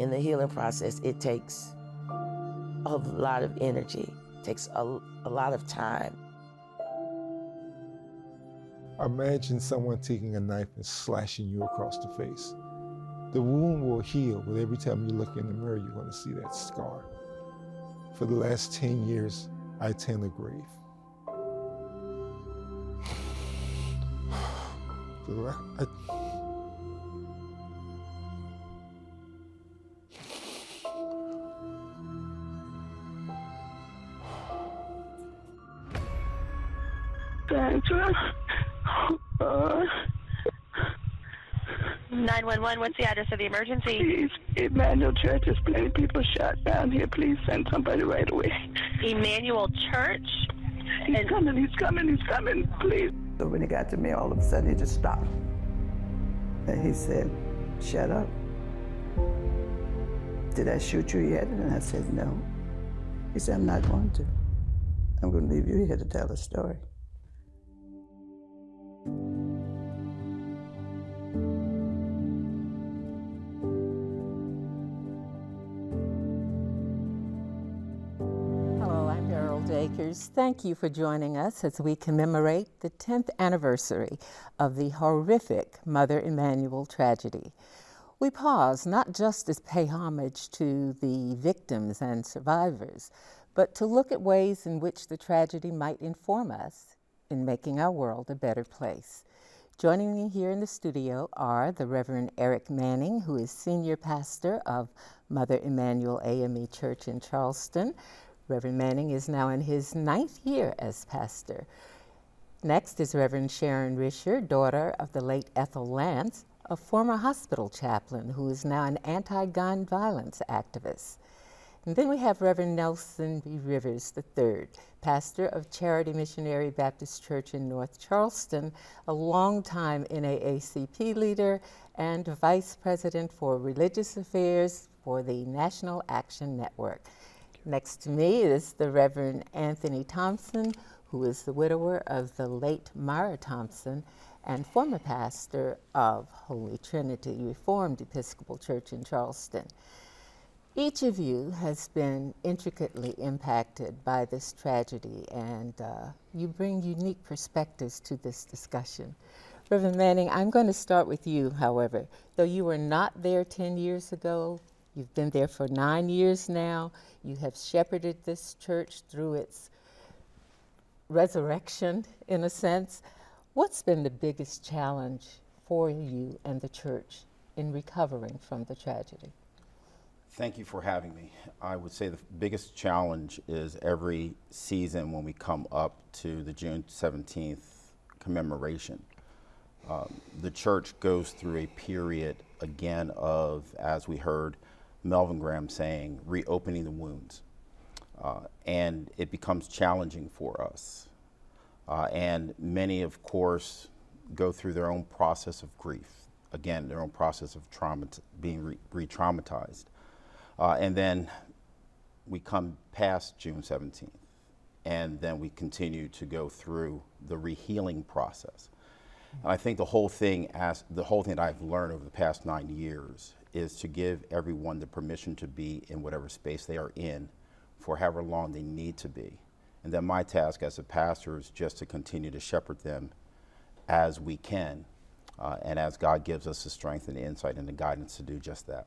in the healing process, it takes a lot of energy, takes a lot of time. Imagine someone taking a knife and slashing you across the face. The wound will heal, but every time you look in the mirror, you're going to see that scar. For the last 10 years, I tend a grave. Sandra. 911, what's the address of the emergency? Please, Emanuel Church, there's plenty of people shot down here. Please send somebody right away. Emanuel Church? He's coming, please. So when he got to me, all of a sudden he just stopped. And he said, "Shut up. Did I shoot you yet?" And I said, "No." He said, "I'm not going to. I'm going to leave you here to tell the story." Thank you for joining us as we commemorate the 10th anniversary of the horrific Mother Emanuel tragedy. We pause not just to pay homage to the victims and survivors, but to look at ways in which the tragedy might inform us in making our world a better place. Joining me here in the studio are the Reverend Eric Manning, who is Senior Pastor of Mother Emanuel AME Church in Charleston. Reverend Manning is now in his 9th year as pastor. Next is Reverend Sharon Risher, daughter of the late Ethel Lance, a former hospital chaplain who is now an anti-gun violence activist. And then we have Reverend Nelson B. Rivers III, pastor of Charity Missionary Baptist Church in North Charleston, a longtime NAACP leader and vice president for religious affairs for the National Action Network. Next to me is the Reverend Anthony Thompson, who is the widower of the late Myra Thompson and former pastor of Holy Trinity Reformed Episcopal Church in Charleston. Each of you has been intricately impacted by this tragedy, and you bring unique perspectives to this discussion. Reverend Manning, I'm going to start with you, however. Though you were not there 10 years ago, you've been there for 9 years now. You have shepherded this church through its resurrection, in a sense. What's been the biggest challenge for you and the church in recovering from the tragedy? Thank you for having me. I would say the biggest challenge is every season when we come up to the June 17th commemoration. The church goes through a period, again, of, as we heard Melvin Graham saying, reopening the wounds. And it becomes challenging for us. And many, of course, go through their own process of grief. Again, their own process of being re-traumatized. And then we come past June 17th, and then we continue to go through the rehealing process. And I think the whole thing that I've learned over the past 9 years is to give everyone the permission to be in whatever space they are in for however long they need to be. And then my task as a pastor is just to continue to shepherd them as we can, and as God gives us the strength and the insight and the guidance to do just that.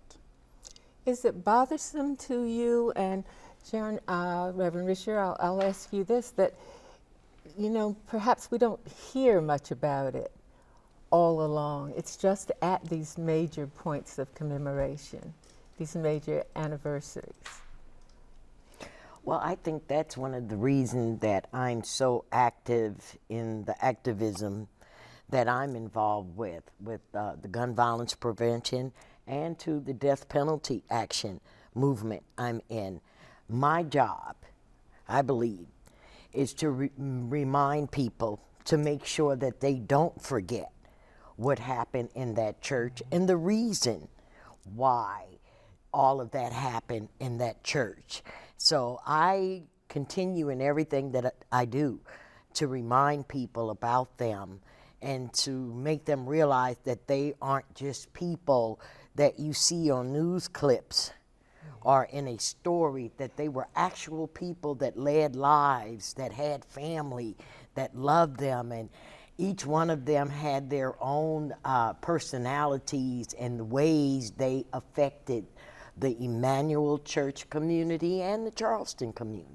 Is it bothersome to you, and Sharon, Reverend Risher, I'll ask you this, that, you know, perhaps we don't hear much about it all along. It's just at these major points of commemoration, these major anniversaries. Well, I think that's one of the reasons that I'm so active in the activism that I'm involved with the gun violence prevention and to the death penalty action movement I'm in. My job, I believe, is to remind people to make sure that they don't forget what happened in that church and the reason why all of that happened in that church. So I continue in everything that I do to remind people about them and to make them realize that they aren't just people that you see on news clips or in a story, that they were actual people that led lives, that had family, that loved them, and each one of them had their own personalities and the ways they affected the Emanuel Church community and the Charleston community.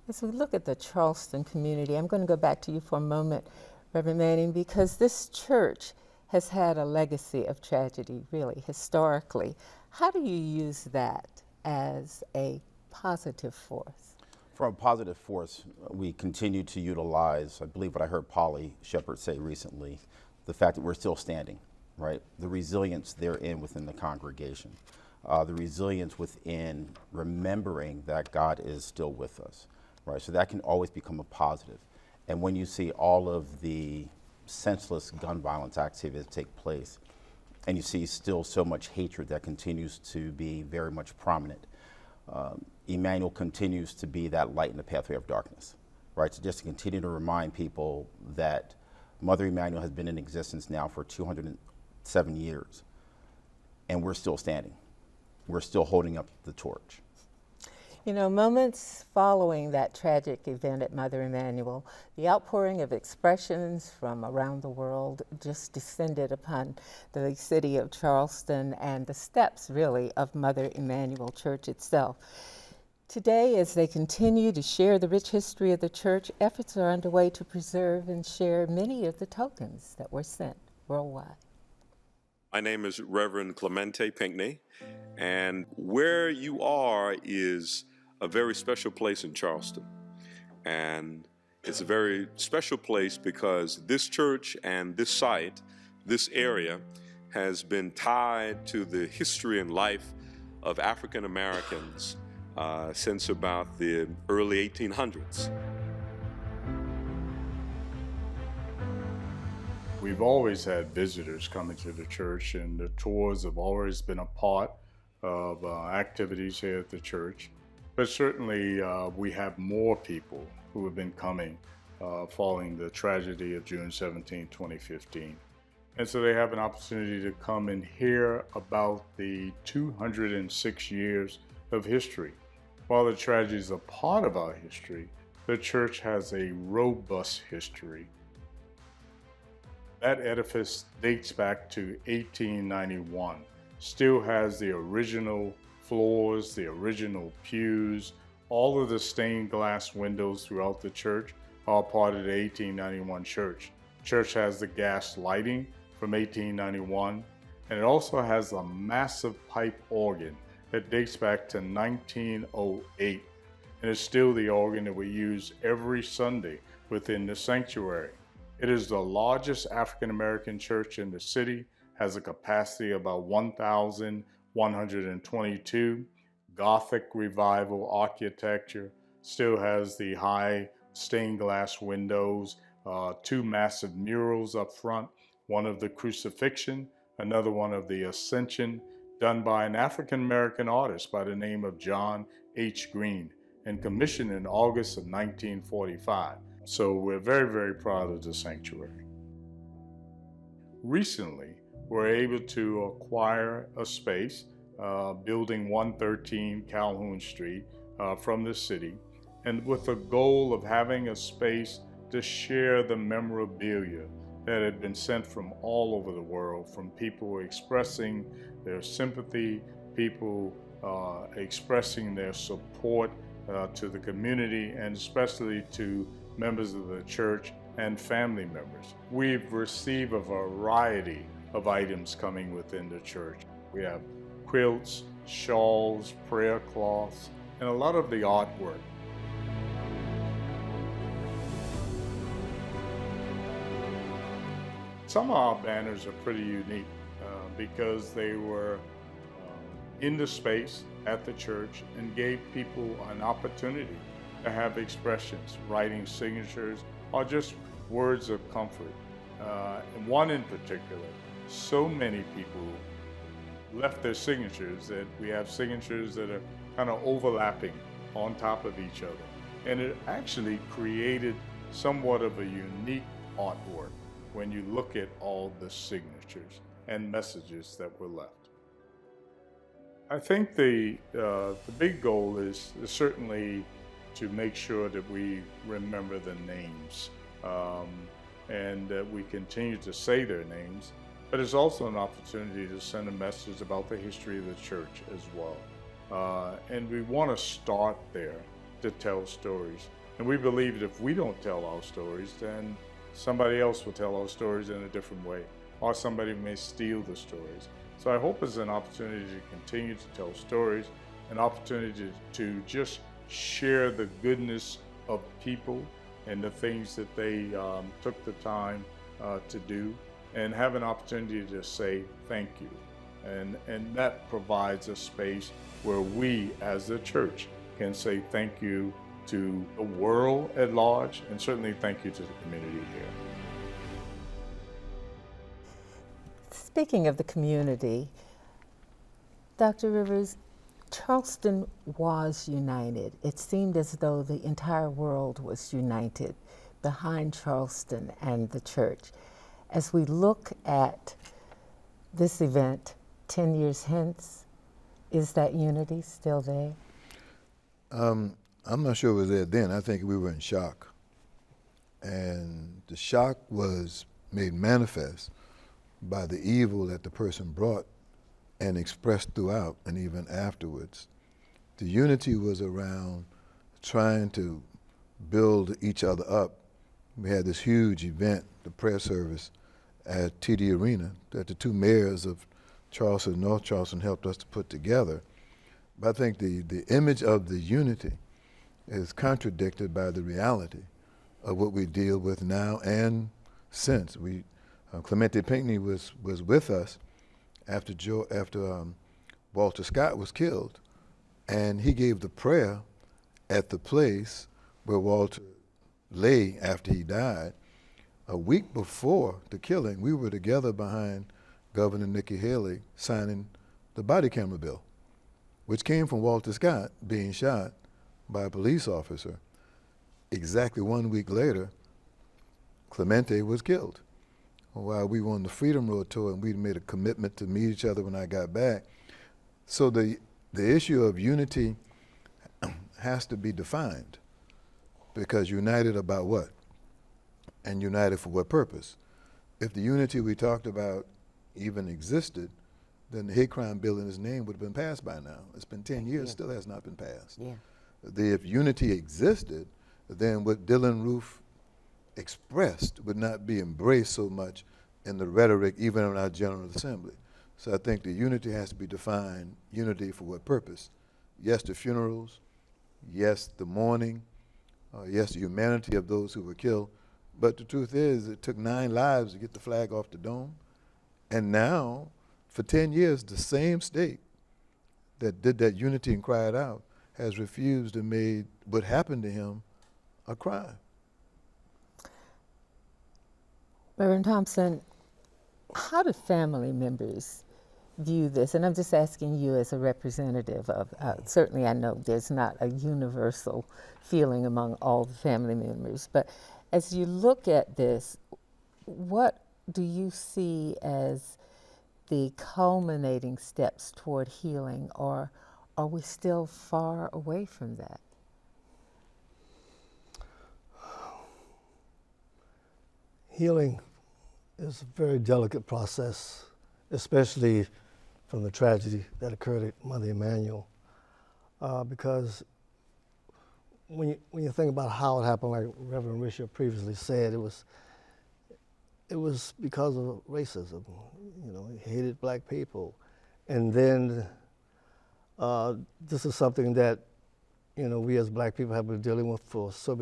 As we look at the Charleston community, I'm going to go back to you for a moment, Reverend Manning, because this church has had a legacy of tragedy, really, historically. How do you use that as a positive force? From a positive force, we continue to utilize, I believe what I heard Polly Shepard say recently, the fact that we're still standing, right? The resilience therein within the congregation, the resilience within remembering that God is still with us, right? So that can always become a positive. And when you see all of the senseless gun violence activities that take place, and you see still so much hatred that continues to be very much prominent, Emanuel continues to be that light in the pathway of darkness, right? So just to continue to remind people that Mother Emanuel has been in existence now for 207 years, and we're still standing. We're still holding up the torch. You know, moments following that tragic event at Mother Emanuel, the outpouring of expressions from around the world just descended upon the city of Charleston and the steps, really, of Mother Emanuel Church itself. Today, as they continue to share the rich history of the church, efforts are underway to preserve and share many of the tokens that were sent worldwide. My name is Reverend Clemente Pinckney, and where you are is a very special place in Charleston. And it's a very special place because this church and this site, this area, has been tied to the history and life of African Americans since about the early 1800s. We've always had visitors coming to the church, and the tours have always been a part of activities here at the church. But certainly we have more people who have been coming following the tragedy of June 17, 2015. And so they have an opportunity to come and hear about the 206 years of history. While the tragedy is a part of our history, the church has a robust history. That edifice dates back to 1891, still has the original floors, the original pews, all of the stained glass windows throughout the church are part of the 1891 church. Church has the gas lighting from 1891, and it also has a massive pipe organ that dates back to 1908, and is still the organ that we use every Sunday within the sanctuary. It is the largest African American church in the city, has a capacity of about 1,122, Gothic revival architecture, still has the high stained glass windows, two massive murals up front, one of the crucifixion, another one of the Ascension, done by an African American artist by the name of John H. Green, and commissioned in August of 1945. So we're very, very proud of the sanctuary. Recently, we're able to acquire a space, building 113 Calhoun Street, from the city, and with the goal of having a space to share the memorabilia that had been sent from all over the world, from people expressing their sympathy, people expressing their support to the community, and especially to members of the church and family members. We've received a variety of items coming within the church. We have quilts, shawls, prayer cloths, and a lot of the artwork. Some of our banners are pretty unique because they were in the space at the church and gave people an opportunity to have expressions, writing signatures, or just words of comfort. And one in particular, so many people left their signatures that we have signatures that are kind of overlapping on top of each other. And it actually created somewhat of a unique artwork. when you look at all the signatures and messages that were left. I think the big goal is certainly to make sure that we remember the names and that we continue to say their names, but it's also an opportunity to send a message about the history of the church as well. And we want to start there to tell stories. And we believe that if we don't tell our stories, then somebody else will tell our stories in a different way, or somebody may steal the stories. So I hope it's an opportunity to continue to tell stories, an opportunity to just share the goodness of people and the things that they took the time to do, and have an opportunity to say thank you. And that provides a space where we as the church can say thank you to the world at large, and certainly thank you to the community here. Speaking of the community, Dr. Rivers, Charleston was united. It seemed as though the entire world was united behind Charleston and the church. As we look at this event 10 years hence, is that unity still there? I'm not sure it was there then. I think we were in shock. And the shock was made manifest by the evil that the person brought and expressed throughout and even afterwards. The unity was around trying to build each other up. We had this huge event, the prayer service at TD Arena, that the two mayors of Charleston and North Charleston helped us to put together. But I think the image of the unity is contradicted by the reality of what we deal with now and since. Clemente Pinckney was with us after Walter Scott was killed, and he gave the prayer at the place where Walter lay after he died. A week before the killing, we were together behind Governor Nikki Haley signing the body camera bill, which came from Walter Scott being shot by a police officer. Exactly 1 week later, Clemente was killed. While we were on the Freedom Road tour, and we made a commitment to meet each other when I got back. So the issue of unity has to be defined, because united about what? And united for what purpose? If the unity we talked about even existed, then the hate crime bill in his name would have been passed by now. It's been 10 years, still has not been passed. Yeah. If unity existed, then what Dylan Roof expressed would not be embraced so much in the rhetoric, even in our General Assembly. So I think the unity has to be defined, unity for what purpose? Yes, the funerals, yes, the mourning, yes, the humanity of those who were killed, but the truth is it took 9 lives to get the flag off the dome, and now, for 10 years, the same state that did that unity and cried out has refused and made what happened to him a crime. Reverend Thompson, how do family members view this? And I'm just asking you as a representative of, certainly I know there's not a universal feeling among all the family members, but as you look at this, what do you see as the culminating steps toward healing, or are we still far away from that? Healing is a very delicate process, especially from the tragedy that occurred at Mother Emanuel, because when you think about how it happened, like Reverend Richard previously said, it was because of racism. You know, he hated black people, and then this is something that we as black people have been dealing with for so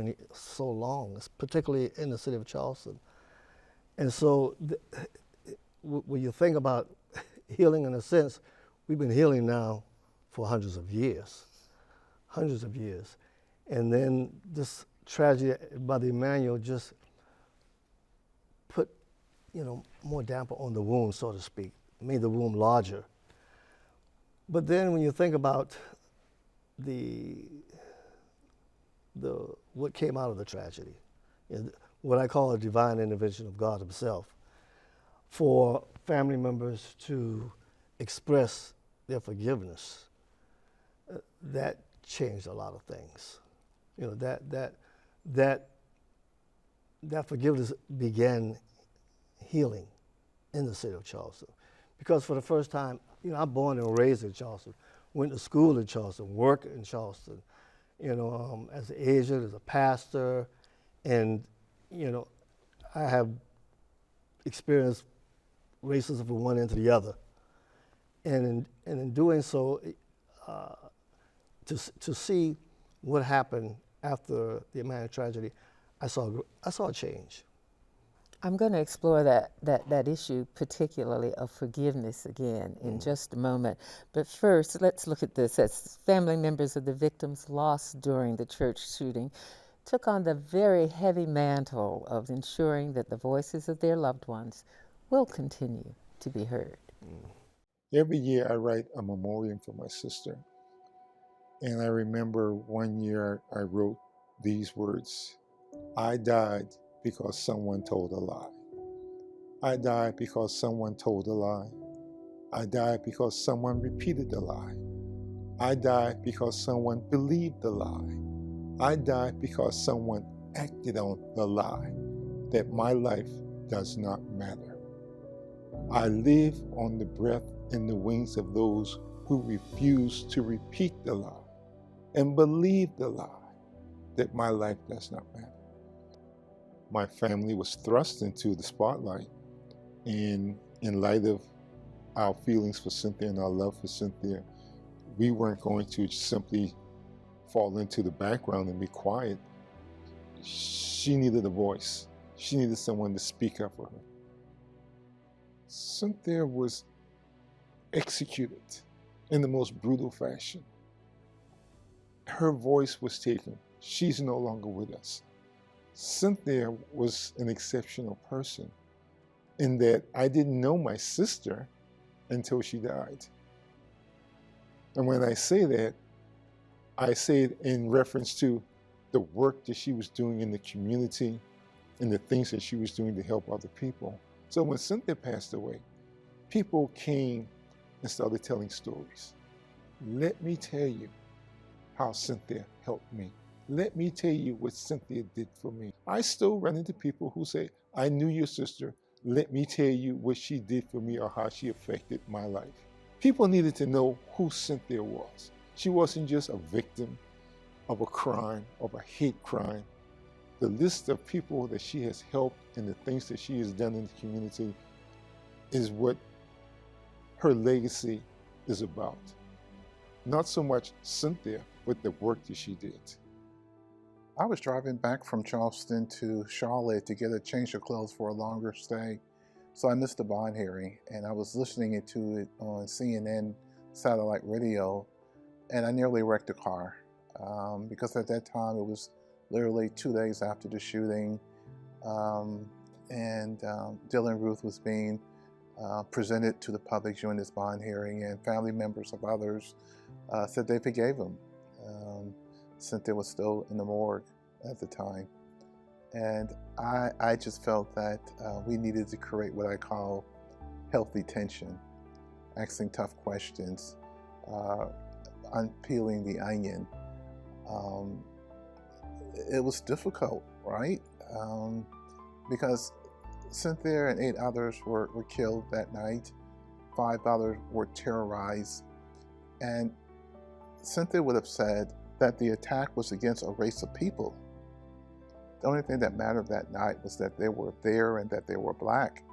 long, particularly in the city of Charleston. And so when you think about healing, in a sense, we've been healing now for hundreds of years. And then this tragedy at Mother Emanuel just put, more damper on the wound, so to speak, made the wound larger. But then when you think about what came out of the tragedy, what I call a divine intervention of God himself, for family members to express their forgiveness. That changed a lot of things. You know, that forgiveness began healing in the city of Charleston. Because for the first time, you know, I'm born and raised in Charleston, went to school in Charleston, worked in Charleston, you know, as an agent, as a pastor, and, you know, I have experienced racism from one end to the other. And in doing so, to see what happened after the Emanuel tragedy, I saw a change. I'm going to explore that issue, particularly of forgiveness, again in just a moment. But first, let's look at this. As family members of the victims lost during the church shooting took on the very heavy mantle of ensuring that the voices of their loved ones will continue to be heard. Every year I write a memoriam for my sister. And I remember one year I wrote these words: I died because someone told a lie. I died because someone told a lie. I died because someone repeated the lie. I died because someone believed the lie. I died because someone acted on the lie that my life does not matter. I live on the breath and the wings of those who refuse to repeat the lie and believe the lie that my life does not matter. My family was thrust into the spotlight, and in light of our feelings for Cynthia and our love for Cynthia, we weren't going to simply fall into the background and be quiet. She needed a voice. She needed someone to speak up for her. Cynthia was executed in the most brutal fashion. Her voice was taken. She's no longer with us. Cynthia was an exceptional person in that I didn't know my sister until she died. And when I say that, I say it in reference to the work that she was doing in the community and the things that she was doing to help other people. So when Cynthia passed away, people came and started telling stories. Let me tell you how Cynthia helped me. Let me tell you what Cynthia did for me. I still run into people who say, I knew your sister. Let me tell you what she did for me or how she affected my life. People needed to know who Cynthia was. She wasn't just a victim of a crime, of a hate crime. The list of people that she has helped and the things that she has done in the community is what her legacy is about. Not so much Cynthia, but the work that she did. I was driving back from Charleston to Charlotte to get a change of clothes for a longer stay. So I missed the bond hearing, and I was listening to it on CNN satellite radio, and I nearly wrecked a car because at that time it was literally 2 days after the shooting, and Dylan Ruth was being presented to the public during this bond hearing, and family members of others said they forgave him. Cynthia was still in the morgue at the time. And I just felt that we needed to create what I call healthy tension, asking tough questions, unpeeling the onion. It was difficult, right? Because Cynthia and 8 others were killed that night. 5 others were terrorized. And Cynthia would have said that the attack was against a race of people. The only thing that mattered that night was that they were there and that they were Black.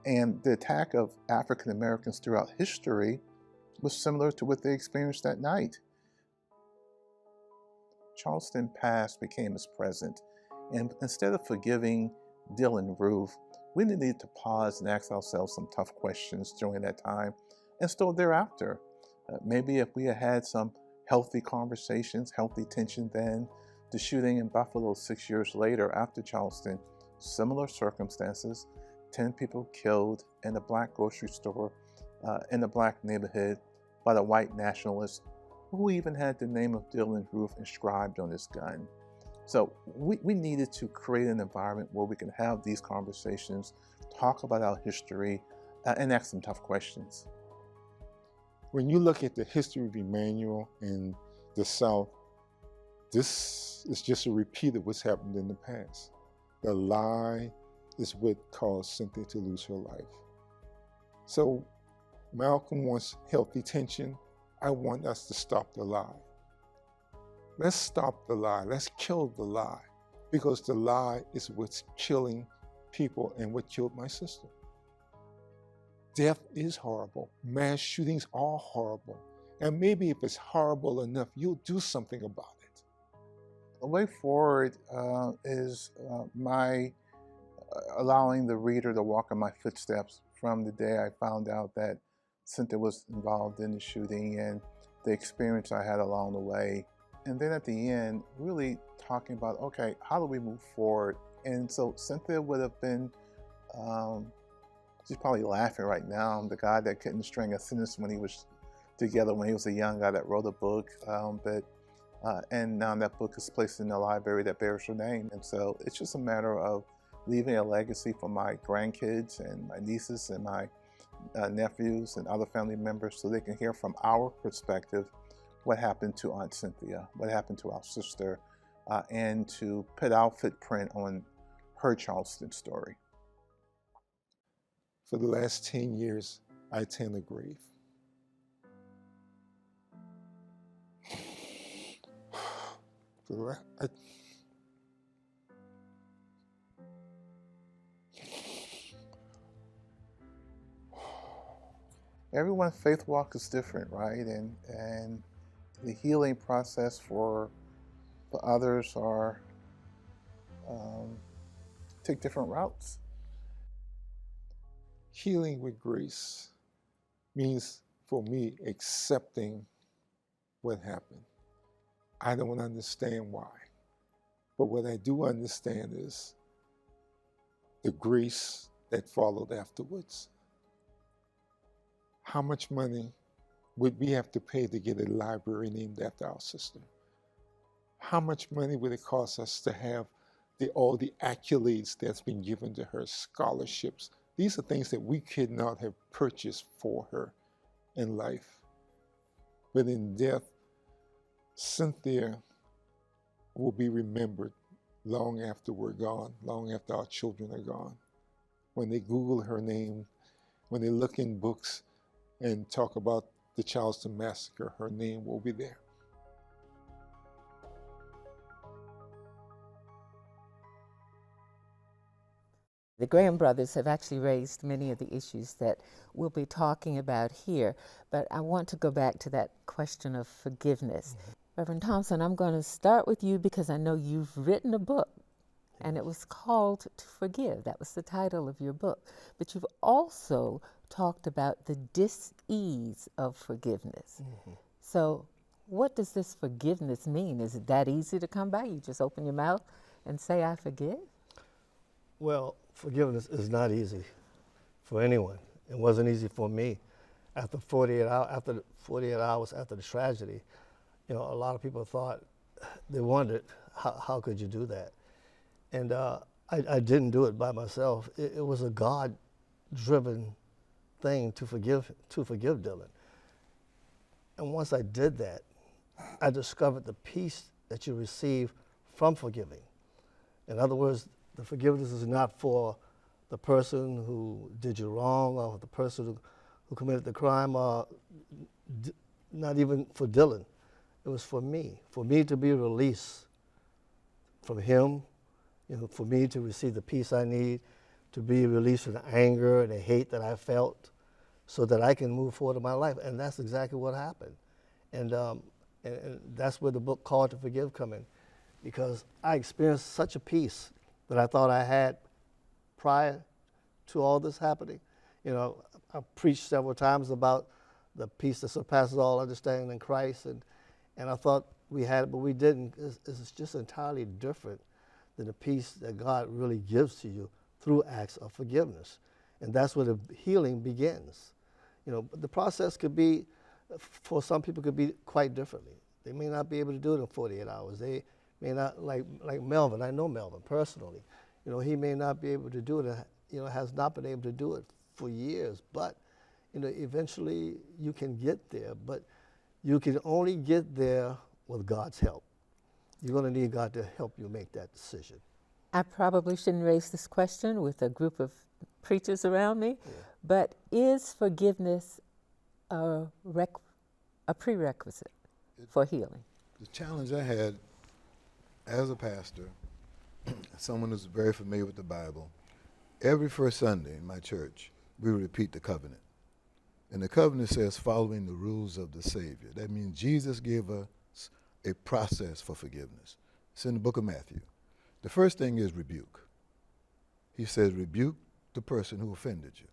And the attack of African Americans throughout history was similar to what they experienced that night. Charleston past became his present. And instead of forgiving Dylan Ruth, we needed to pause and ask ourselves some tough questions during that time and still thereafter. Maybe if we had had some healthy conversations, healthy tension then, the shooting in Buffalo 6 years later after Charleston, similar circumstances, 10 people killed in a Black grocery store in a Black neighborhood by the white nationalists who even had the name of Dylan Ruth inscribed on his gun. So we needed to create an environment where we can have these conversations, talk about our history, and ask some tough questions. When you look at the history of Emanuel in the South, this is just a repeat of what's happened in the past. The lie is what caused Cynthia to lose her life. So Malcolm wants healthy tension. I want us to stop the lie. Let's stop the lie. Let's kill the lie, because the lie is what's killing people and what killed my sister. Death is horrible. Mass shootings are horrible. And maybe if it's horrible enough, you'll do something about it. The way forward is my allowing the reader to walk in my footsteps from the day I found out that Cynthia was involved in the shooting and the experience I had along the way. And then at the end, really talking about, okay, how do we move forward? And so Cynthia would have been, she's probably laughing right now, the guy that couldn't string a sentence when he was together when he was a young guy that wrote a book. And now that book is placed in the library that bears her name. And so it's just a matter of leaving a legacy for my grandkids and my nieces and my nephews and other family members so they can hear from our perspective what happened to Aunt Cynthia, what happened to our sister, and to put our footprint on her Charleston story. For the last 10 years, I attend a grave. Everyone's faith walk is different, right? And the healing process for others are take different routes. Healing with grace means, for me, accepting what happened. I don't understand why. But what I do understand is the grace that followed afterwards. How much money would we have to pay to get a library named after our sister? How much money would it cost us to have all the accolades that's been given to her, scholarships? These are things that we could not have purchased for her in life. But in death, Cynthia will be remembered long after we're gone, long after our children are gone. When they Google her name, when they look in books and talk about the Charleston massacre, her name will be there. The Graham brothers have actually raised many of the issues that we'll be talking about here, but I want to go back to that question of forgiveness. Mm-hmm. Reverend Thompson, I'm going to start with you because I know you've written a book, and it was called To Forgive. That was the title of your book. But you've also talked about the dis-ease of forgiveness. Mm-hmm. So what does this forgiveness mean? Is it that easy to come by? You just open your mouth and say, I forgive? Well, forgiveness is not easy for anyone. It wasn't easy for me. After 48 hours after the tragedy, a lot of people thought, they wondered, how could you do that? And I didn't do it by myself. It was a God-driven thing to forgive Dylan. And once I did that, I discovered the peace that you receive from forgiving. In other words, the forgiveness is not for the person who did you wrong or the person who committed the crime, or not even for Dylan. It was for me to be released from him, for me to receive the peace I need, to be released from the anger and the hate that I felt, so that I can move forward in my life. And that's exactly what happened. And that's where the book Called to Forgive come in, because I experienced such a peace that I thought I had prior to all this happening. I preached several times about the peace that surpasses all understanding in Christ, and I thought we had it, but we didn't. It's just entirely different than the peace that God really gives to you through acts of forgiveness. And that's where the healing begins. The process could be, for some people, could be quite differently. They may not be able to do it in 48 hours. They may not, like Melvin, I know Melvin personally, you know, he may not be able to do it, you know, has not been able to do it for years, but, you know, eventually you can get there, but you can only get there with God's help. You're going to need God to help you make that decision. I probably shouldn't raise this question with a group of preachers around me, but is forgiveness a prerequisite for healing? The challenge I had as a pastor, someone who's very familiar with the Bible, every first Sunday in my church, we repeat the covenant. And the covenant says following the rules of the Savior. That means Jesus gave us a process for forgiveness. It's in the book of Matthew. The first thing is rebuke. He says rebuke the person who offended you.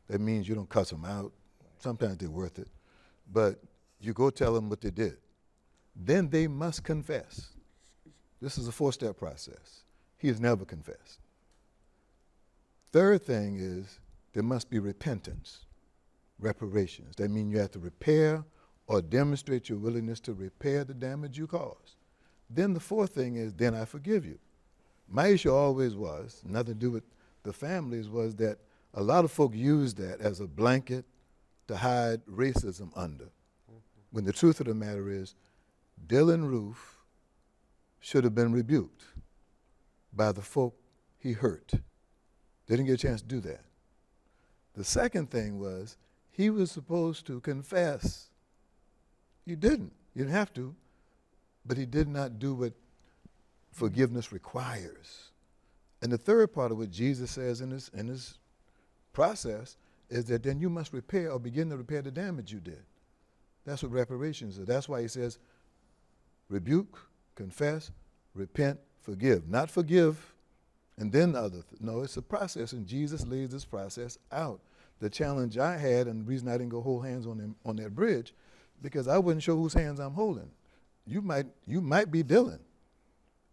That means you don't cuss them out. Sometimes they're worth it. But you go tell them what they did. Then they must confess. This is a 4-step process. He has never confessed. Third thing is there must be repentance, reparations. That means you have to repair or demonstrate your willingness to repair the damage you caused. Then the fourth thing is, then I forgive you. My issue always was, nothing to do with the families, was that a lot of folk use that as a blanket to hide racism under. When the truth of the matter is, Dylan Roof should have been rebuked by the folk he hurt. They didn't get a chance to do that. The second thing was, he was supposed to confess. You didn't. You didn't have to. But he did not do what forgiveness requires. And the third part of what Jesus says in his process is that then you must repair or begin to repair the damage you did. That's what reparations are. That's why he says rebuke, confess, repent, forgive. Not forgive and then no, it's a process, and Jesus lays this process out. The challenge I had, and the reason I didn't go hold hands on that bridge, because I wasn't sure whose hands I'm holding. You might be Dylan,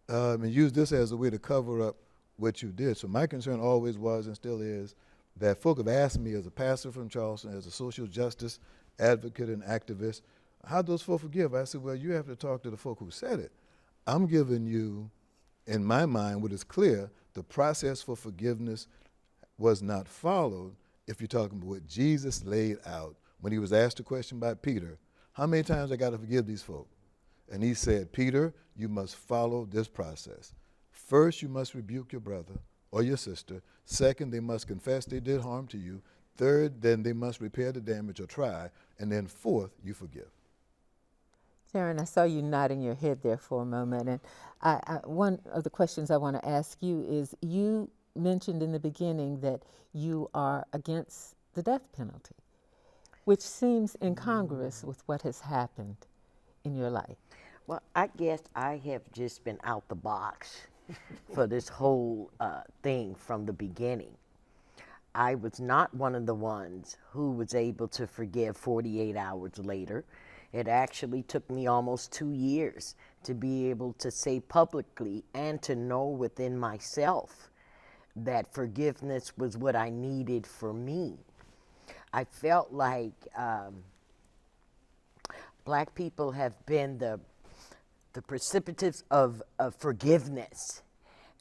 and use this as a way to cover up what you did. So my concern always was and still is that folk have asked me as a pastor from Charleston, as a social justice advocate and activist, how those folk forgive? I said, well, you have to talk to the folk who said it. I'm giving you, in my mind, what is clear, the process for forgiveness was not followed if you're talking about what Jesus laid out when he was asked a question by Peter, how many times I got to forgive these folk? And he said, Peter, you must follow this process. First, you must rebuke your brother or your sister. Second, they must confess they did harm to you. Third, then they must repair the damage or try. And then fourth, you forgive. Sharon, I saw you nodding your head there for a moment. And one of the questions I want to ask you is, you mentioned in the beginning that you are against the death penalty, which seems incongruous with what has happened in your life. Well, I guess I have just been out the box for this whole thing from the beginning. I was not one of the ones who was able to forgive 48 hours later. It actually took me almost 2 years to be able to say publicly and to know within myself that forgiveness was what I needed for me. I felt like Black people have been the precipitants of forgiveness.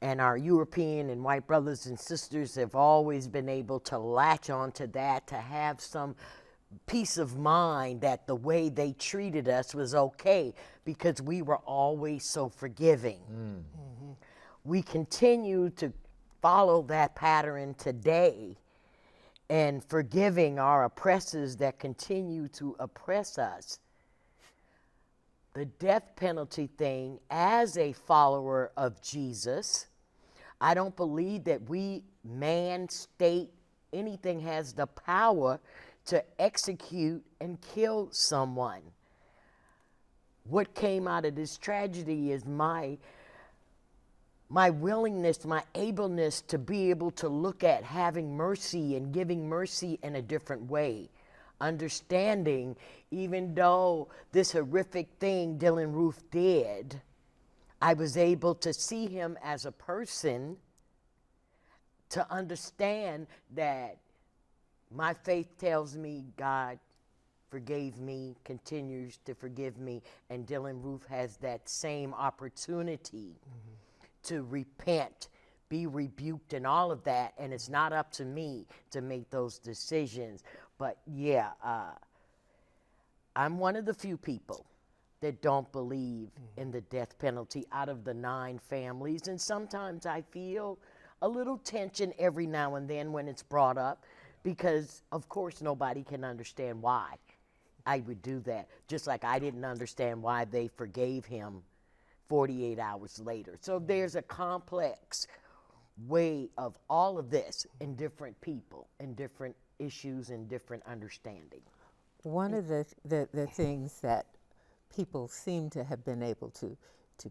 And our European and white brothers and sisters have always been able to latch onto that, to have some peace of mind that the way they treated us was okay because we were always so forgiving. Mm-hmm. We continue to follow that pattern today and forgiving our oppressors that continue to oppress us. The death penalty thing, as a follower of Jesus, I don't believe that we, man, state, anything has the power to execute and kill someone. What came out of this tragedy is my willingness, my ableness to be able to look at having mercy and giving mercy in a different way. Understanding, even though this horrific thing Dylan Roof did, I was able to see him as a person, to understand that my faith tells me, God, forgave me, continues to forgive me, and Dylan Roof has that same opportunity to repent, be rebuked, and all of that. And it's not up to me to make those decisions. But yeah, I'm one of the few people that don't believe in the death penalty out of the 9 families. And sometimes I feel a little tension every now and then when it's brought up, because of course nobody can understand why I would do that. Just like I didn't understand why they forgave him 48 hours later. So there's a complex way of all of this in different people and different issues and different understanding. One of the things that people seem to have been able to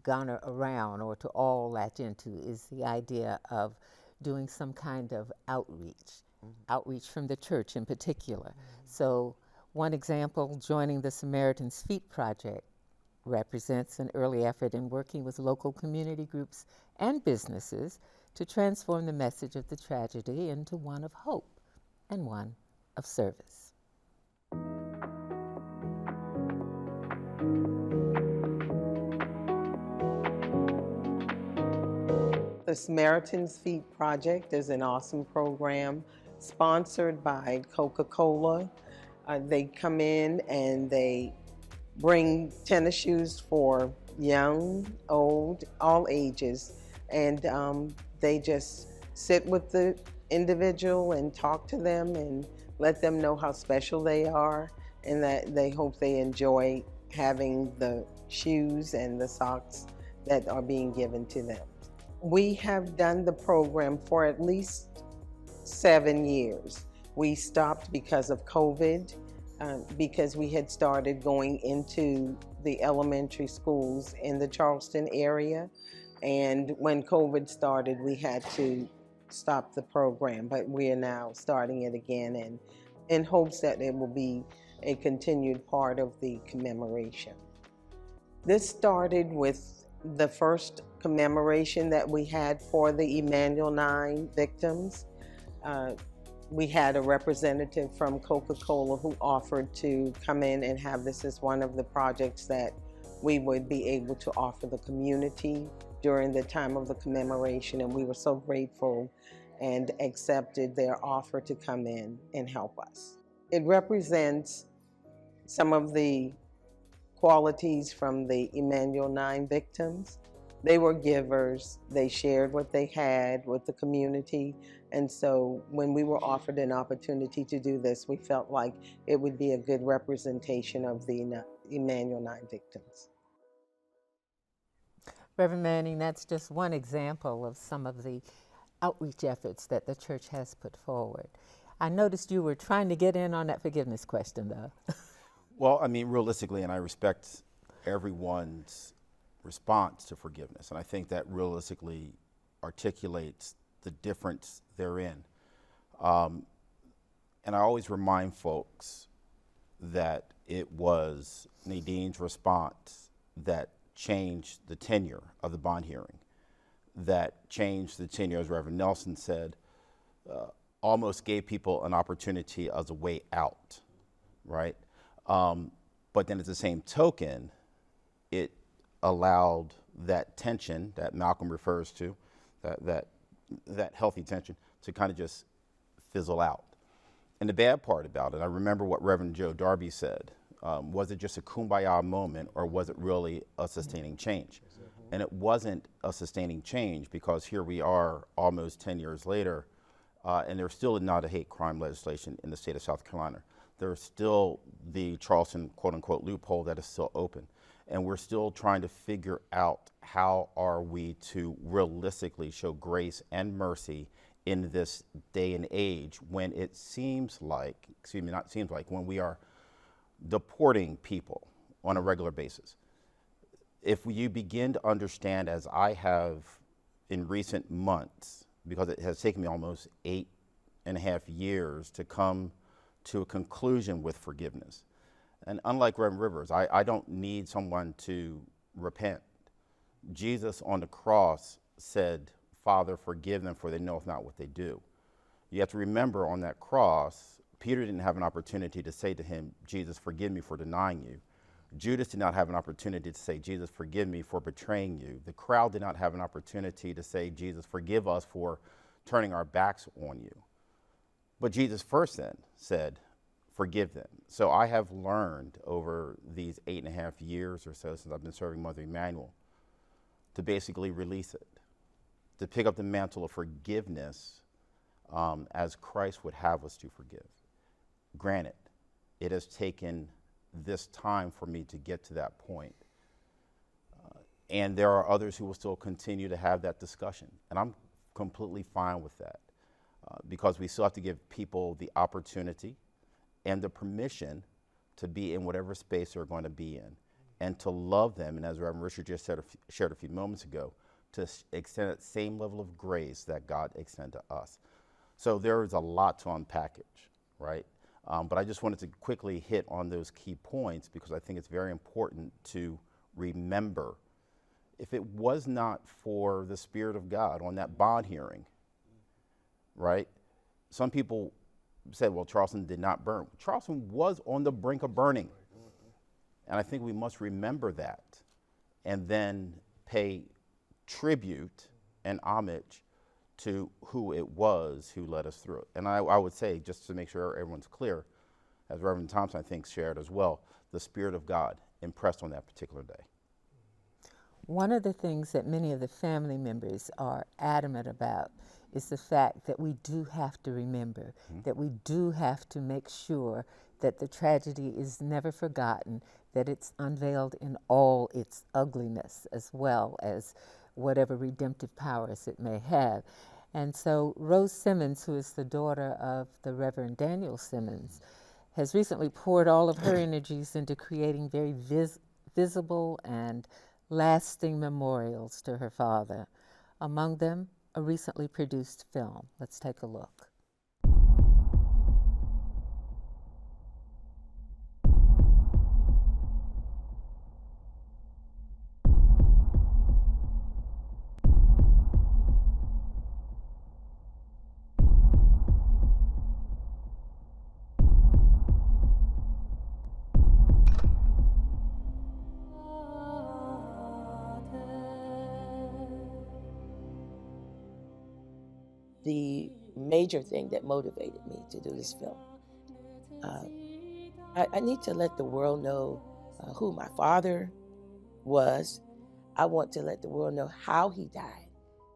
garner around or to all latch into is the idea of doing some kind of outreach from the church in particular. So one example, joining the Samaritan's Feet Project represents an early effort in working with local community groups and businesses to transform the message of the tragedy into one of hope and one of service. The Samaritan's Feet Project is an awesome program sponsored by Coca-Cola. They come in and they bring tennis shoes for young, old, all ages, and they just sit with the individual and talk to them and let them know how special they are, and that they hope they enjoy having the shoes and the socks that are being given to them. We have done the program for at least 7 years. We stopped because of COVID, because we had started going into the elementary schools in the Charleston area. And when COVID started, we had to stop the program, but we are now starting it again, and in hopes that it will be a continued part of the commemoration. This started with the first commemoration that we had for the Emanuel AME victims. We had a representative from Coca-Cola who offered to come in and have this as one of the projects that we would be able to offer the community during the time of the commemoration, and we were so grateful and accepted their offer to come in and help us. It represents some of the qualities from the Emanuel AME victims. They were givers. They shared what they had with the community. And so when we were offered an opportunity to do this, we felt like it would be a good representation of the Emanuel AME victims. Reverend Manning, that's just one example of some of the outreach efforts that the church has put forward. I noticed you were trying to get in on that forgiveness question, though. Well, I mean, realistically, and I respect everyone's response to forgiveness, and I think that realistically articulates the difference therein. And I always remind folks that it was Nadine's response that changed the tenure of the bond hearing, that changed the tenure, as Reverend Nelson said, almost gave people an opportunity as a way out, right? But then at the same token, it allowed that tension that Malcolm refers to, that healthy tension, to kind of just fizzle out. And the bad part about it, I remember what Reverend Joe Darby said, was it just a kumbaya moment, or was it really a sustaining change? And it wasn't a sustaining change, because here we are almost 10 years later, and there's still not a hate crime legislation in the state of South Carolina. There's still the Charleston quote-unquote loophole that is still open. And we're still trying to figure out how are we to realistically show grace and mercy in this day and age when it seems like, when we are deporting people on a regular basis. If you begin to understand, as I have in recent months, because it has taken me almost 8.5 years to come to a conclusion with forgiveness. And unlike Reverend Rivers, I don't need someone to repent. Jesus on the cross said, "Father, forgive them, for they know not what they do." You have to remember, on that cross, Peter didn't have an opportunity to say to him, Jesus, forgive me for denying you. Judas did not have an opportunity to say, Jesus, forgive me for betraying you. The crowd did not have an opportunity to say, Jesus, forgive us for turning our backs on you. But Jesus first then said, forgive them. So I have learned over these 8.5 years or so since I've been serving Mother Emanuel to basically release it, to pick up the mantle of forgiveness as Christ would have us to forgive. Granted, it has taken this time for me to get to that point. And there are others who will still continue to have that discussion. And I'm completely fine with that because we still have to give people the opportunity and the permission to be in whatever space they're going to be in and to love them. And as Reverend Richard just shared a few moments ago, to extend that same level of grace that God extended to us. So there is a lot to unpackage, right? But I just wanted to quickly hit on those key points because I think it's very important to remember if it was not for the Spirit of God on that bond hearing, right? Some people said, well, Charleston did not burn. Charleston was on the brink of burning. And I think we must remember that and then pay tribute and homage to who it was who led us through it. And I would say, just to make sure everyone's clear, as Reverend Thompson, I think, shared as well, the Spirit of God impressed on that particular day. One of the things that many of the family members are adamant about is the fact that we do have to remember, that we do have to make sure that the tragedy is never forgotten, that it's unveiled in all its ugliness as well as whatever redemptive powers it may have. And so Rose Simmons, who is the daughter of the Reverend Daniel Simmons, has recently poured all of her energies into creating very visible and lasting memorials to her father. Among them, a recently produced film. Let's take a look. The major thing that motivated me to do this film. I need to let the world know who my father was. I want to let the world know how he died,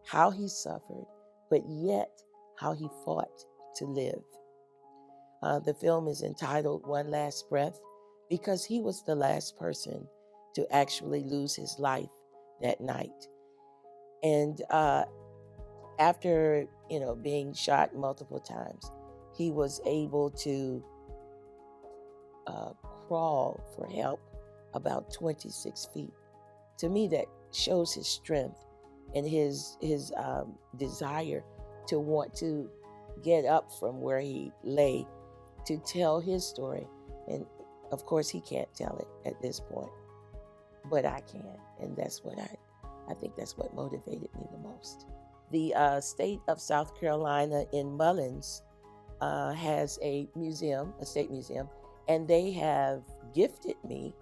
how he suffered, but yet how he fought to live. The film is entitled One Last Breath because he was the last person to actually lose his life that night. And after, being shot multiple times, he was able to crawl for help about 26 feet. To me, that shows his strength and his desire to want to get up from where he lay to tell his story. And of course, he can't tell it at this point, but I can. And that's what I think that's what motivated me the most. The state of South Carolina in Mullins has a museum, a state museum, and they have gifted me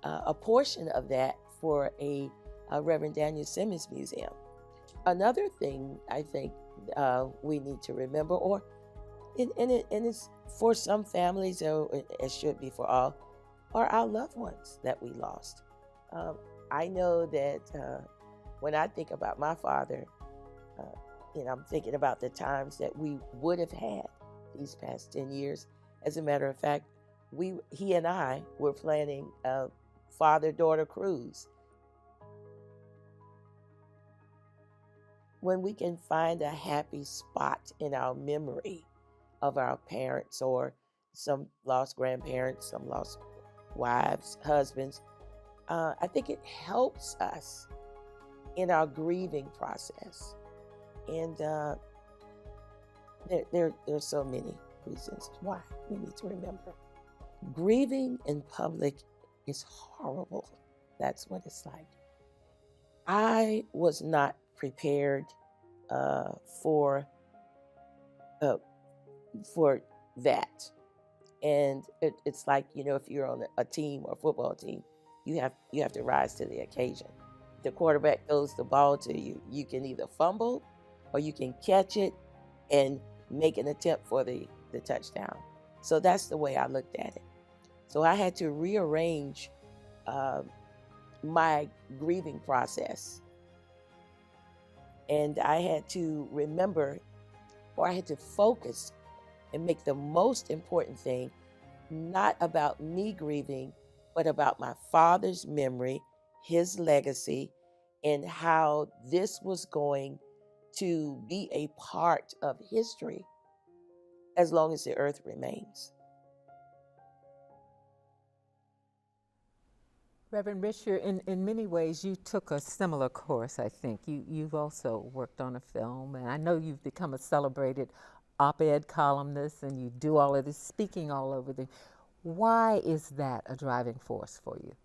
a portion of that for a Reverend Daniel Simmons museum. Another thing I think we need to remember, and it's for some families, or it should be for all, are our loved ones that we lost. I know that when I think about my father, I'm thinking about the times that we would have had these past 10 years. As a matter of fact, he and I were planning a father-daughter cruise. When we can find a happy spot in our memory of our parents or some lost grandparents, some lost wives, husbands, I think it helps us in our grieving process. And there's so many reasons why we need to remember. Grieving in public is horrible. That's what it's like. I was not prepared for that. And it's like, if you're on a team or a football team, you have to rise to the occasion. The quarterback throws the ball to you. You can either fumble or you can catch it and make an attempt for the touchdown. So that's the way I looked at it. So I had to rearrange my grieving process. And I had to remember, or I had to focus and make the most important thing not about me grieving, but about my father's memory, his legacy, and how this was going to be a part of history as long as the earth remains. Reverend Risher, in many ways, you took a similar course, I think. You've also worked on a film, and I know you've become a celebrated op-ed columnist, and you do all of this speaking all over the... Why is that a driving force for you?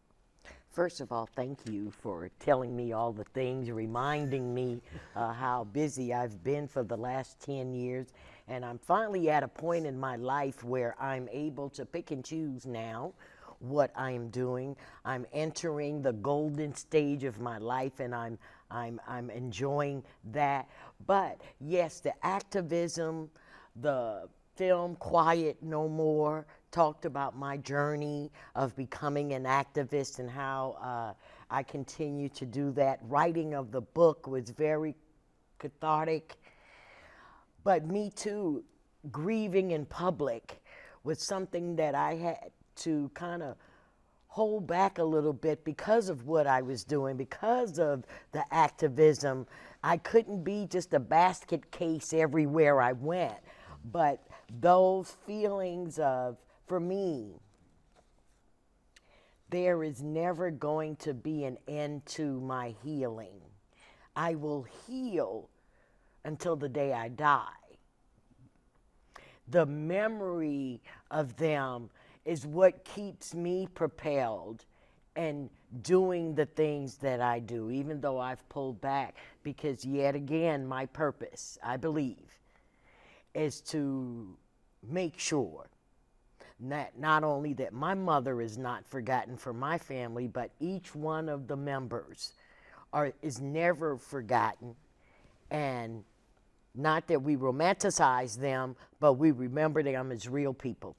First of all, thank you for telling me all the things, reminding me how busy I've been for the last 10 years. And I'm finally at a point in my life where I'm able to pick and choose now what I'm doing. I'm entering the golden stage of my life, and I'm enjoying that. But yes, the activism, the film Quiet No More talked about my journey of becoming an activist and how I continue to do that. Writing of the book was very cathartic. But me too, grieving in public was something that I had to kind of hold back a little bit because of what I was doing, because of the activism. I couldn't be just a basket case everywhere I went. But those feelings of, for me, there is never going to be an end to my healing. I will heal until the day I die. The memory of them is what keeps me propelled and doing the things that I do, even though I've pulled back, because yet again, my purpose, I believe, is to make sure that not only that my mother is not forgotten for my family, but each one of the members is never forgotten. And not that we romanticize them, but we remember them as real people.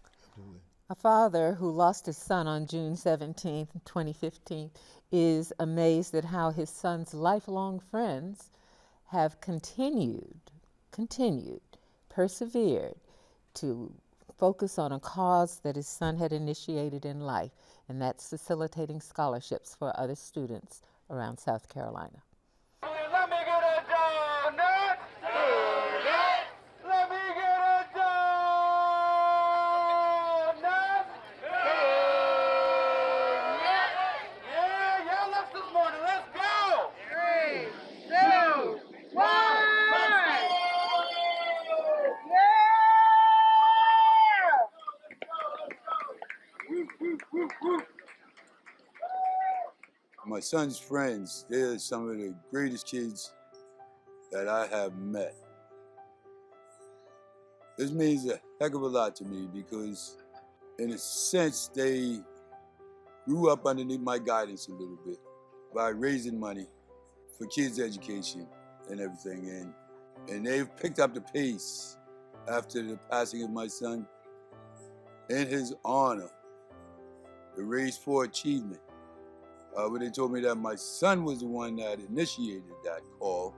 Absolutely. A father who lost his son on June 17, 2015, is amazed at how his son's lifelong friends have persevered to focus on a cause that his son had initiated in life, and that's facilitating scholarships for other students around South Carolina. Let me get a donut! Let me get a donut! Yeah, y'all left this morning. Let's go! 3, 2, 1! My son's friends, they're some of the greatest kids that I have met. This means a heck of a lot to me because, in a sense, they grew up underneath my guidance a little bit by raising money for kids' education and everything. And they've picked up the pace after the passing of my son in his honor, the Race for Achievement. When they told me that my son was the one that initiated that call,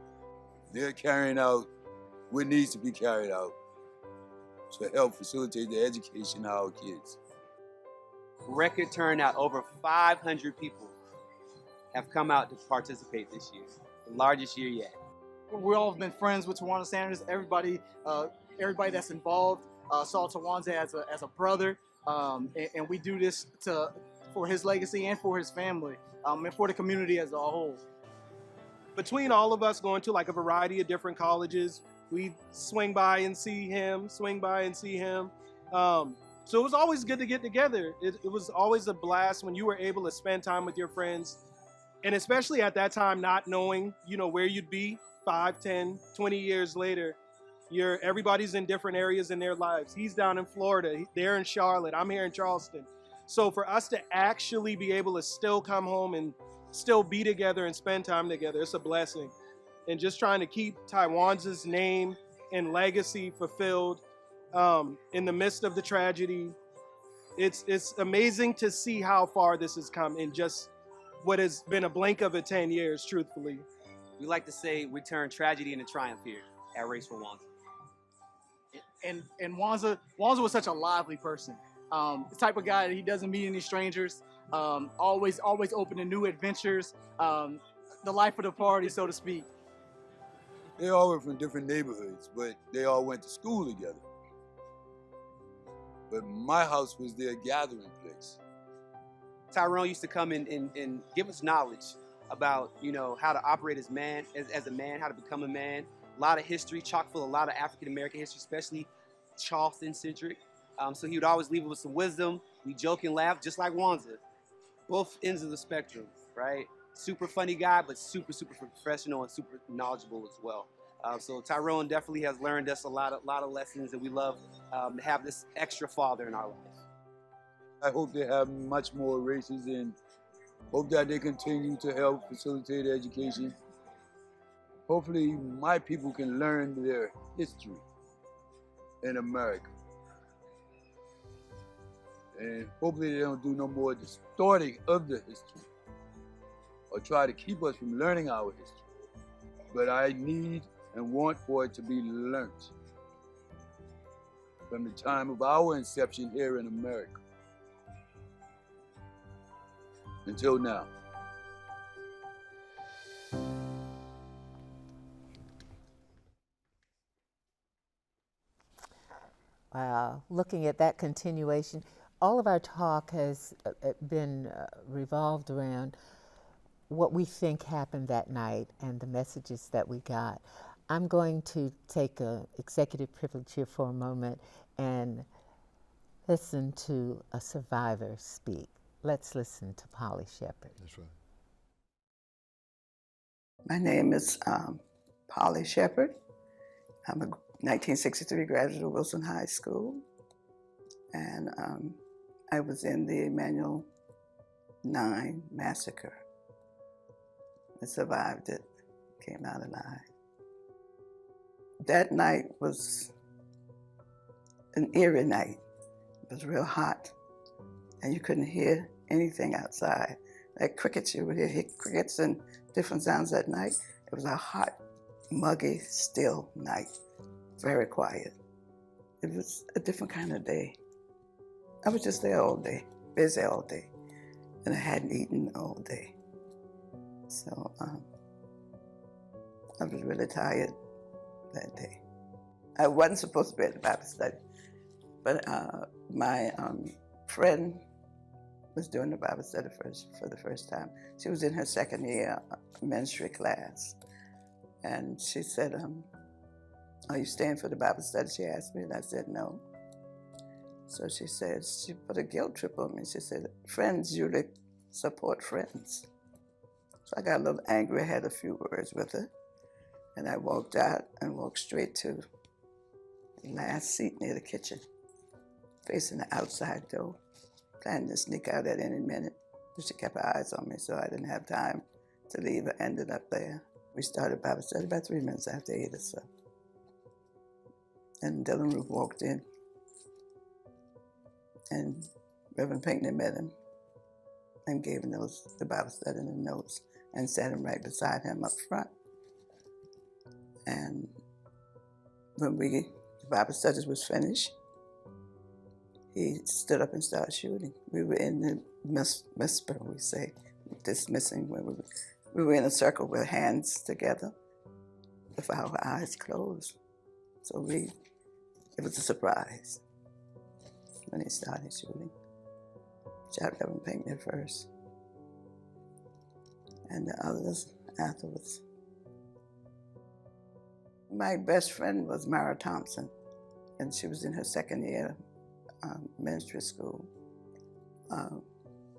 they're carrying out what needs to be carried out to help facilitate the education of our kids. Record turnout, over 500 people have come out to participate this year, the largest year yet. We all have been friends with Tawanza Sanders. Everybody that's involved saw Tawanza as a brother, and we do this for his legacy and for his family, and for the community as a whole. Between all of us going to like a variety of different colleges, we swing by and see him. So it was always good to get together. It was always a blast when you were able to spend time with your friends. And especially at that time, not knowing, where you'd be 5, 10, 20 years later, Everybody's in different areas in their lives. He's down in Florida, they're in Charlotte, I'm here in Charleston. So for us to actually be able to still come home and still be together and spend time together, it's a blessing. And just trying to keep Taiwan's name and legacy fulfilled in the midst of the tragedy. It's amazing to see how far this has come in just what has been a blink of 10 years, truthfully. We like to say we turn tragedy into triumph here at Race for Wanza. And Wanza was such a lively person. The type of guy that he doesn't meet any strangers. Always open to new adventures. The life of the party, so to speak. They all were from different neighborhoods, but they all went to school together. But my house was their gathering place. Tyrone used to come and give us knowledge about, how to operate as a man, how to become a man. A lot of history, chock full of a lot of African-American history, especially Charleston-centric. So he would always leave with some wisdom. We joke and laugh, just like Wanza. Both ends of the spectrum, right? Super funny guy, but super, super professional and super knowledgeable as well. So Tyrone definitely has learned us a lot of lessons, and we love to have this extra father in our life. I hope they have much more races and hope that they continue to help facilitate education. Hopefully my people can learn their history in America. And hopefully they don't do no more distorting of the history or try to keep us from learning our history. But I need and want for it to be learned from the time of our inception here in America until now. Wow, looking at that continuation, all of our talk has been revolved around what we think happened that night and the messages that we got. I'm going to take an executive privilege here for a moment and listen to a survivor speak. Let's listen to Polly Shepard. That's right. My name is Polly Shepard. I'm a 1963 graduate of Wilson High School, and I was in the Emanuel 9 massacre. I survived it, came out alive. That night was an eerie night. It was real hot, and you couldn't hear anything outside. Like crickets, you would hear crickets and different sounds at night. It was a hot, muggy, still night, very quiet. It was a different kind of day. I was just there all day, busy all day, and I hadn't eaten all day. So I was really tired that day. I wasn't supposed to be at the Bible study, but my friend was doing the Bible study for the first time. She was in her second year ministry class, and she said, "Are you staying for the Bible study?" She asked me, and I said no. So she said, she put a guilt trip on me. She said, "Friends usually support friends." So I got a little angry, I had a few words with her, and I walked out and walked straight to the last seat near the kitchen, facing the outside door, planning to sneak out at any minute. But she kept her eyes on me, so I didn't have time to leave. I ended up there. We started Bible study about 3 minutes after 8 or so. And Dylan Roof walked in, and Reverend Pinckney met him and gave him the Bible study and the notes, and sat him right beside him up front. And when the Bible studies was finished, he stood up and started shooting. We were in the whisper, we say, dismissing, when we were in a circle with hands together, with our eyes closed. So it was a surprise when he started shooting. Shot Reverend Pinckney first, and the others afterwards. My best friend was Mara Thompson, and she was in her second year ministry school.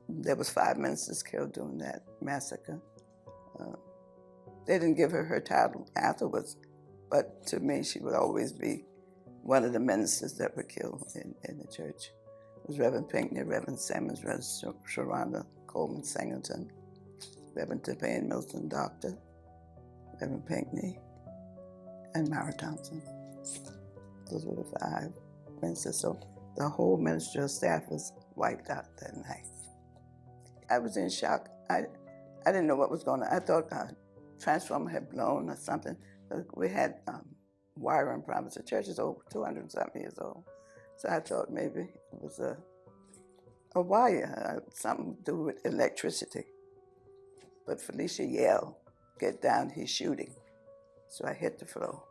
There was 5 ministers killed during that massacre. They didn't give her title afterwards, But to me, she would always be one of the ministers that were killed in the church. It was Reverend Pinckney, Reverend Simmons, Reverend Sharonda Coleman Singleton, Reverend Tippane Milton Doctor, Reverend Pinckney, and Mara Thompson. Those were the 5 ministers. So the whole ministerial staff was wiped out that night. I was in shock. I didn't know what was going on. I thought a transformer had blown or something. We had wiring problems. The church is over 200-something years old. So I thought maybe it was a wire, something to do with electricity. But Felicia yelled, "Get down, he's shooting." So I hit the floor.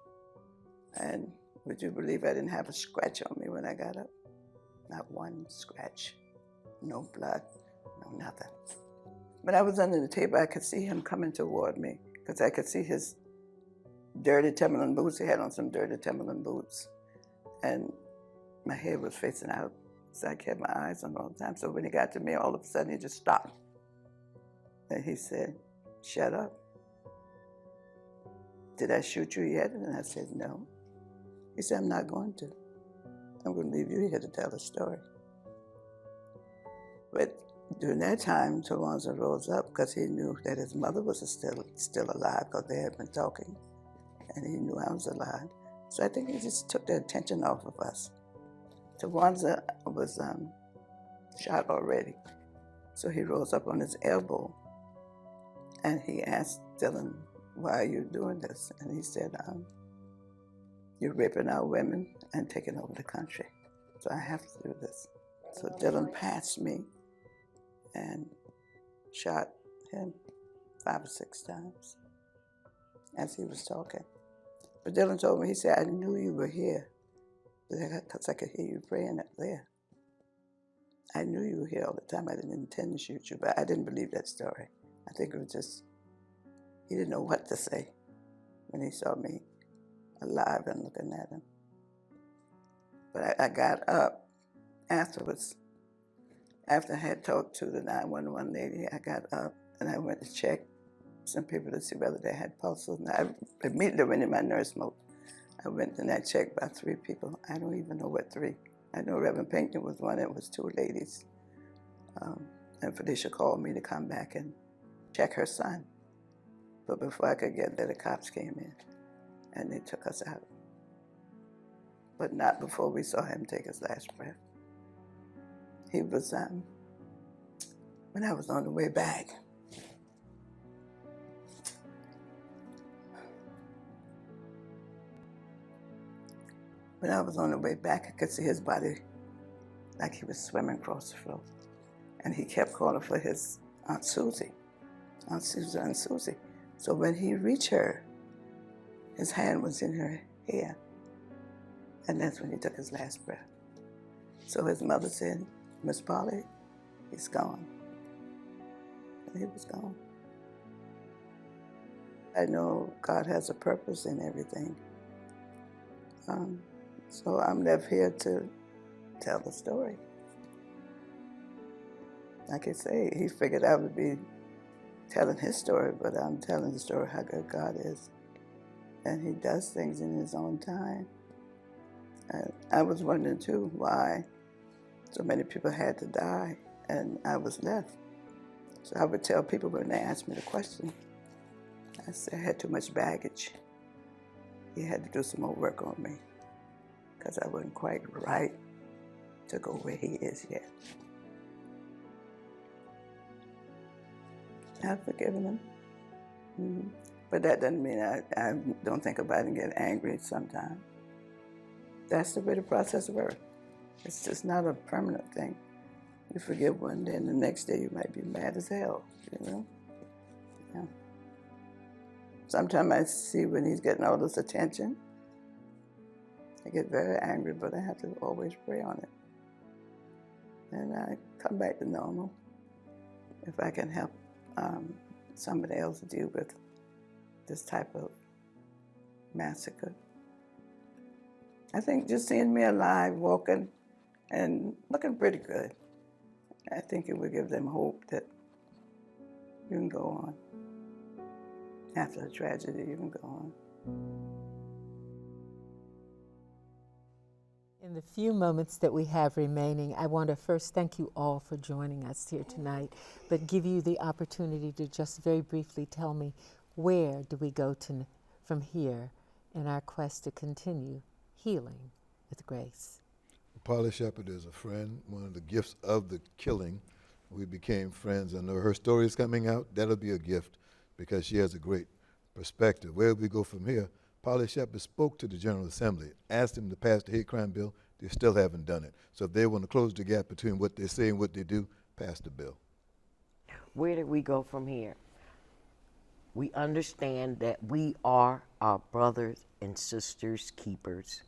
And would you believe I didn't have a scratch on me when I got up? Not one scratch. No blood, no nothing. But I was under the table. I could see him coming toward me because I could see his dirty Timberland boots. He had on some dirty Timberland boots. And my head was facing out, so I kept my eyes on him all the time. So when he got to me, all of a sudden he just stopped. And he said, "Shut up. Did I shoot you yet?" And I said, "No." He said, "I'm not going to. I'm going to leave you here to tell the story." But during that time, Tawanza rose up because he knew that his mother was still alive because they had been talking. And he knew I was alive. So I think he just took the attention off of us. Tawanza was shot already. So he rose up on his elbow and he asked Dylan, "Why are you doing this?" And he said, "You're raping our women and taking over the country. So I have to do this." So Dylan passed me and shot him 5 or 6 times as he was talking. But Dylan told me, he said, "I knew you were here because I could hear you praying up there. I knew you were here all the time. I didn't intend to shoot you," but I didn't believe that story. I think it was just, he didn't know what to say when he saw me alive and looking at him. But I got up afterwards. After I had talked to the 911 lady, I got up and I went to check some people to see whether they had pulses. And I immediately went in my nurse mode. I went and I checked by 3 people. I don't even know what 3. I know Reverend Pinckney was one. It was 2 ladies. And Felicia called me to come back and check her son. But before I could get there, the cops came in and they took us out. But not before we saw him take his last breath. He was, when I was on the way back, I could see his body like he was swimming across the floor. And he kept calling for his Aunt Susie, Aunt Susie. So when he reached her, his hand was in her hair. And that's when he took his last breath. So his mother said, "Miss Polly, he's gone." And he was gone. I know God has a purpose in everything. So I'm left here to tell the story. Like I say, he figured I would be telling his story, but I'm telling the story how good God is. And he does things in his own time. And I was wondering too why so many people had to die and I was left. So I would tell people when they asked me the question, I said I had too much baggage. He had to do some more work on me because I wasn't quite right to go where he is yet. I've forgiven him. Mm-hmm. But that doesn't mean I don't think about it and get angry sometimes. That's the way the process works. It's just not a permanent thing. You forgive one day and the next day you might be mad as hell, you know? Yeah. Sometimes I see when he's getting all this attention, I get very angry, but I have to always pray on it. And I come back to normal if I can help somebody else deal with this type of massacre. I think just seeing me alive, walking, and looking pretty good, I think it would give them hope that you can go on. After a tragedy, you can go on. In the few moments that we have remaining, I want to first thank you all for joining us here tonight, but give you the opportunity to just very briefly tell me, where do we go to from here in our quest to continue healing with grace? Polly Shepard is a friend, one of the gifts of the killing. We became friends. I know her story is coming out. That'll be a gift because she has a great perspective. Where we go from here? Polly Shepard spoke to the General Assembly, asked them to pass the hate crime bill. They still haven't done it. So if they want to close the gap between what they say and what they do, pass the bill. Where do we go from here? We understand that we are our brothers and sisters' keepers,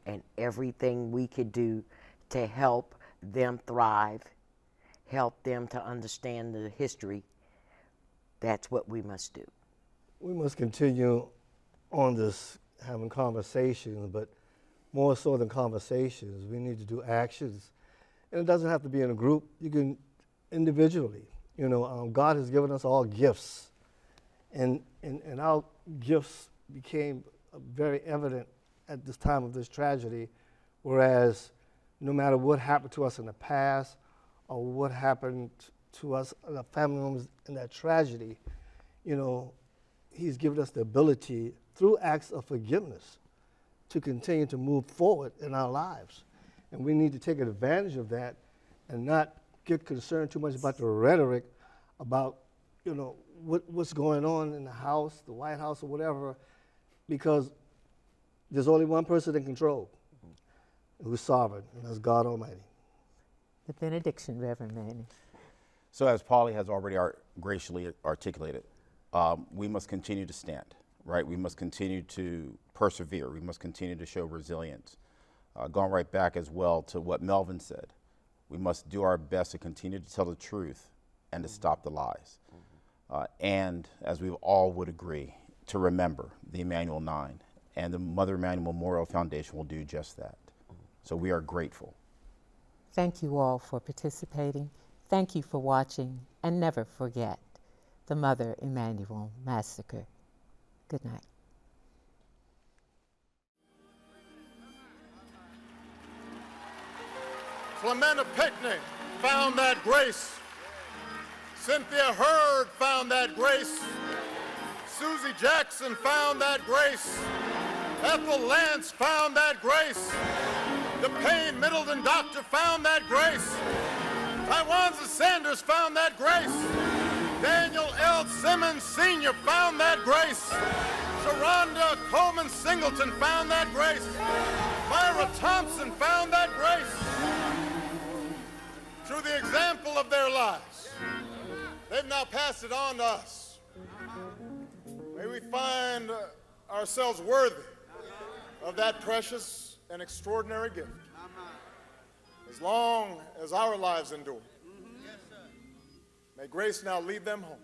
and everything we could do to help them thrive, help them to understand the history, that's what we must do. We must continue on this, having conversations, but more so than conversations, we need to do actions. And it doesn't have to be in a group. You can individually. You know, God has given us all gifts, and our gifts became very evident at this time of this tragedy, whereas no matter what happened to us in the past or what happened to us, the family members in that tragedy, you know, He's given us the ability through acts of forgiveness to continue to move forward in our lives. And we need to take advantage of that and not get concerned too much about the rhetoric about, you know, what's going on in the House, the White House, or whatever, because there's only one person in control who's sovereign, and that's God Almighty. The benediction, Reverend Manning. So as Polly has already graciously articulated, we must continue to stand, right? We must continue to persevere. We must continue to show resilience. Going right back as well to what Melvin said, we must do our best to continue to tell the truth and to stop the lies. And as we all would agree, to remember the Emanuel 9, and the Mother Emanuel Memorial Foundation will do just that. So we are grateful. Thank you all for participating. Thank you for watching, and never forget the Mother Emanuel Massacre. Good night. Clementa Pinckney found that grace. Cynthia Hurd found that grace. Susie Jackson found that grace. Ethel Lance found that grace. DePayne Middleton Doctor found that grace. Tywanza Sanders found that grace. Daniel L. Simmons Sr. found that grace. Sharonda Coleman Singleton found that grace. Myra Thompson found that grace. Through the example of their lives, they've now passed it on to us. May we find ourselves worthy of that precious and extraordinary gift as long as our lives endure. May grace now lead them home.